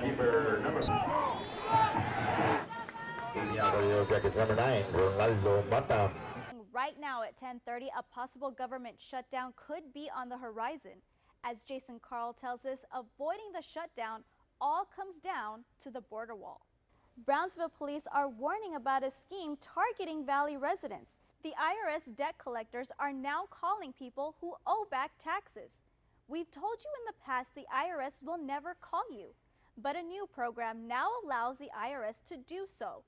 keeper number 9, Ronaldo Mata. Right now at 10:30, a possible government shutdown could be on the horizon. As Jason Carl tells us, avoiding the shutdown all comes down to the border wall. Brownsville police are warning about a scheme targeting Valley residents. The IRS debt collectors are now calling people who owe back taxes. We've told you in the past the IRS will never call you, but a new program now allows the IRS to do so.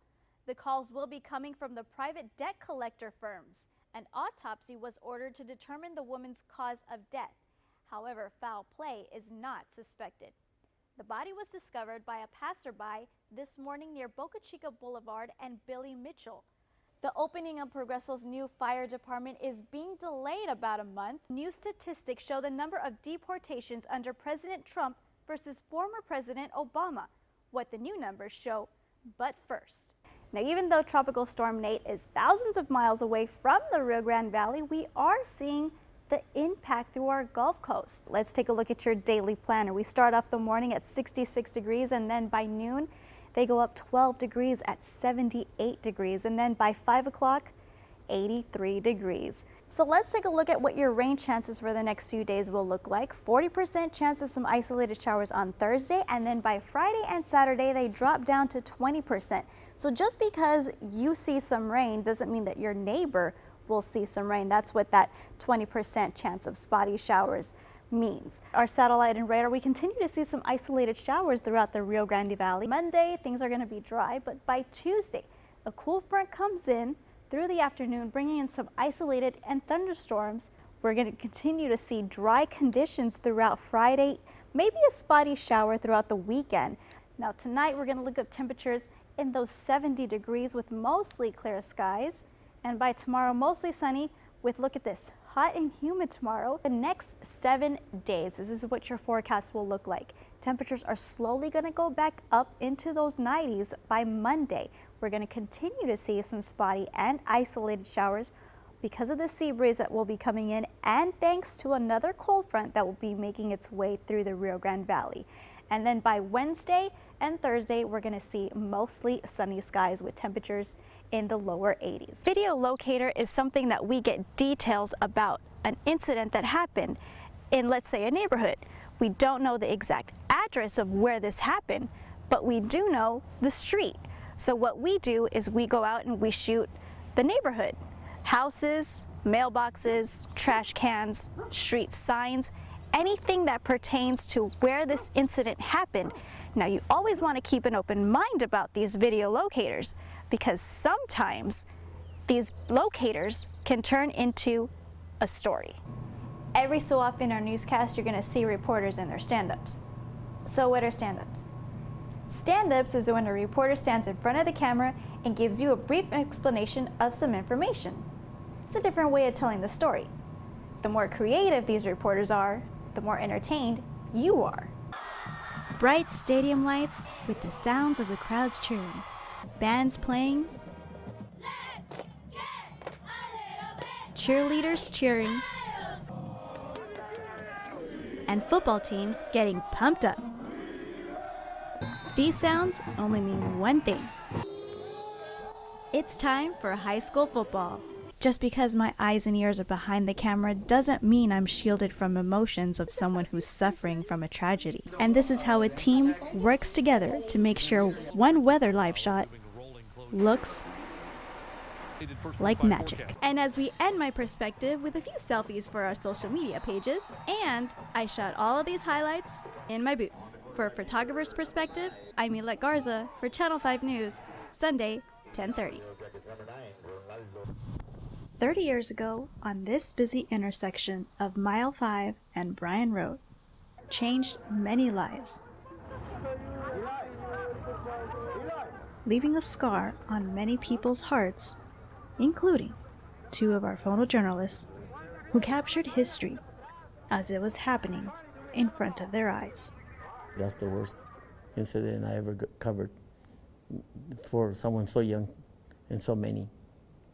The calls will be coming from the private debt collector firms. An autopsy was ordered to determine the woman's cause of death. However, foul play is not suspected. The body was discovered by a passerby this morning near Boca Chica Boulevard and Billy Mitchell. The opening of Progresso's new fire department is being delayed about a month. New statistics show the number of deportations under President Trump versus former President Obama, what the new numbers show. But first, now even though Tropical Storm Nate is thousands of miles away from the Rio Grande Valley, we are seeing the impact through our Gulf Coast. Let's take a look at your daily planner. We start off the morning at 66 degrees, and then by noon, they go up 12 degrees at 78 degrees, and then by 5 o'clock, 83 degrees. So let's take a look at what your rain chances for the next few days will look like. 40% chance of some isolated showers on Thursday, and then by Friday and Saturday, they drop down to 20%. So just because you see some rain doesn't mean that your neighbor will see some rain. That's what that 20% chance of spotty showers means. Our satellite and radar, we continue to see some isolated showers throughout the Rio Grande Valley. Monday, things are going to be dry, but by Tuesday, a cool front comes in through the afternoon, bringing in some isolated and thunderstorms. We're going to continue to see dry conditions throughout Friday, maybe a spotty shower throughout the weekend. Now tonight, we're going to look at temperatures in those 70 degrees with mostly clear skies. And by tomorrow, mostly sunny with, look at this, hot and humid tomorrow. The next 7 days, this is what your forecast will look like. Temperatures are slowly going to go back up into those 90s by Monday. We're going to continue to see some spotty and isolated showers because of the sea breeze that will be coming in, and thanks to another cold front that will be making its way through the Rio Grande Valley. And then by Wednesday and Thursday, we're going to see mostly sunny skies with temperatures in the lower 80s. Video locator is something that we get details about an incident that happened in, let's say, a neighborhood. We don't know the exact address of where this happened, but we do know the street. So what we do is we go out and we shoot the neighborhood. Houses, mailboxes, trash cans, street signs, anything that pertains to where this incident happened. Now, you always want to keep an open mind about these video locators, because sometimes these locators can turn into a story. Every so often in our newscast, you're going to see reporters in their stand-ups. So what are stand-ups? Stand-ups is when a reporter stands in front of the camera and gives you a brief explanation of some information. It's a different way of telling the story. The more creative these reporters are, the more entertained you are. Bright stadium lights with the sounds of the crowds cheering, bands playing, cheerleaders cheering, and football teams getting pumped up. These sounds only mean one thing. It's time for high school football. Just because my eyes and ears are behind the camera doesn't mean I'm shielded from emotions of someone who's suffering from a tragedy. And this is how a team works together to make sure one weather live shot looks like magic. And as we end my perspective with a few selfies for our social media pages, and I shot all of these highlights in my boots. For a photographer's perspective, I'm Elette Garza for Channel 5 News, Sunday, 10:30. 30 years ago, on this busy intersection of Mile 5 and Bryan Road, changed many lives, leaving a scar on many people's hearts, including 2 of our photojournalists who captured history as it was happening in front of their eyes. That's the worst incident I ever covered for someone so young and so many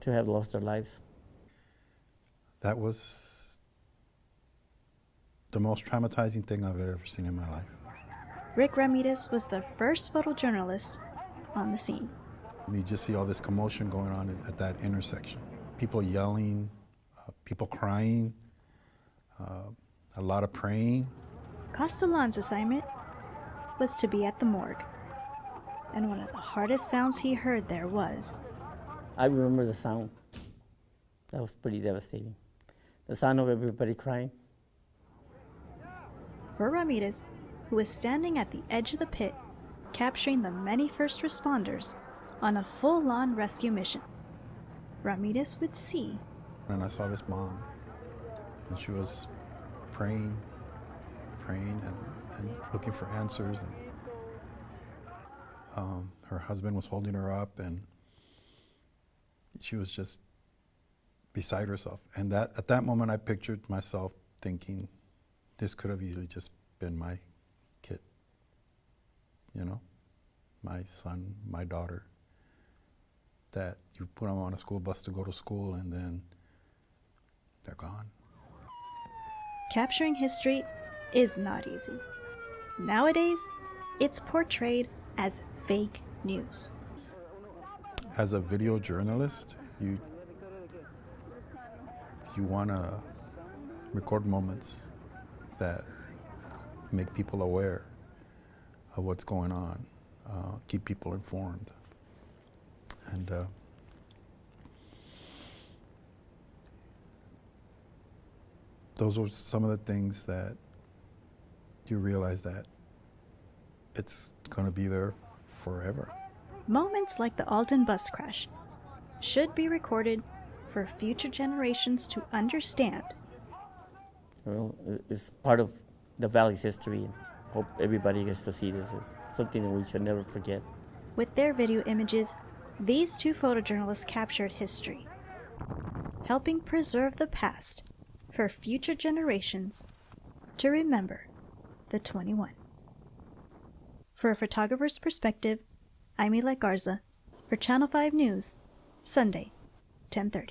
to have lost their lives. That was the most traumatizing thing I've ever seen in my life. Rick Ramirez was the first photojournalist on the scene. You just see all this commotion going on at that intersection. People yelling, people crying, a lot of praying. Castellan's assignment was to be at the morgue. And one of the hardest sounds he heard there was... I remember the sound. That was pretty devastating. The sound of everybody crying. For Ramirez, who was standing at the edge of the pit, capturing the many first responders on a full-on rescue mission, Ramirez would see... And I saw this mom, and she was praying and looking for answers. And her husband was holding her up, and she was just beside herself. And at that moment, I pictured myself thinking, this could have easily just been my kid, you know, my son, my daughter, that you put them on a school bus to go to school, and then they're gone. Capturing history is not easy. Nowadays, it's portrayed as fake news. As a video journalist, you want to record moments that make people aware of what's going on, keep people informed. And those were some of the things that you realize that it's going to be there forever. Moments like the Alden bus crash should be recorded for future generations to understand. Well, it's part of the Valley's history, and hope everybody gets to see this. It's something that we should never forget. With their video images, these two photojournalists captured history, helping preserve the past for future generations to remember the 21. For a photographer's perspective, I'm Elette Garza for Channel 5 News, Sunday, 10:30.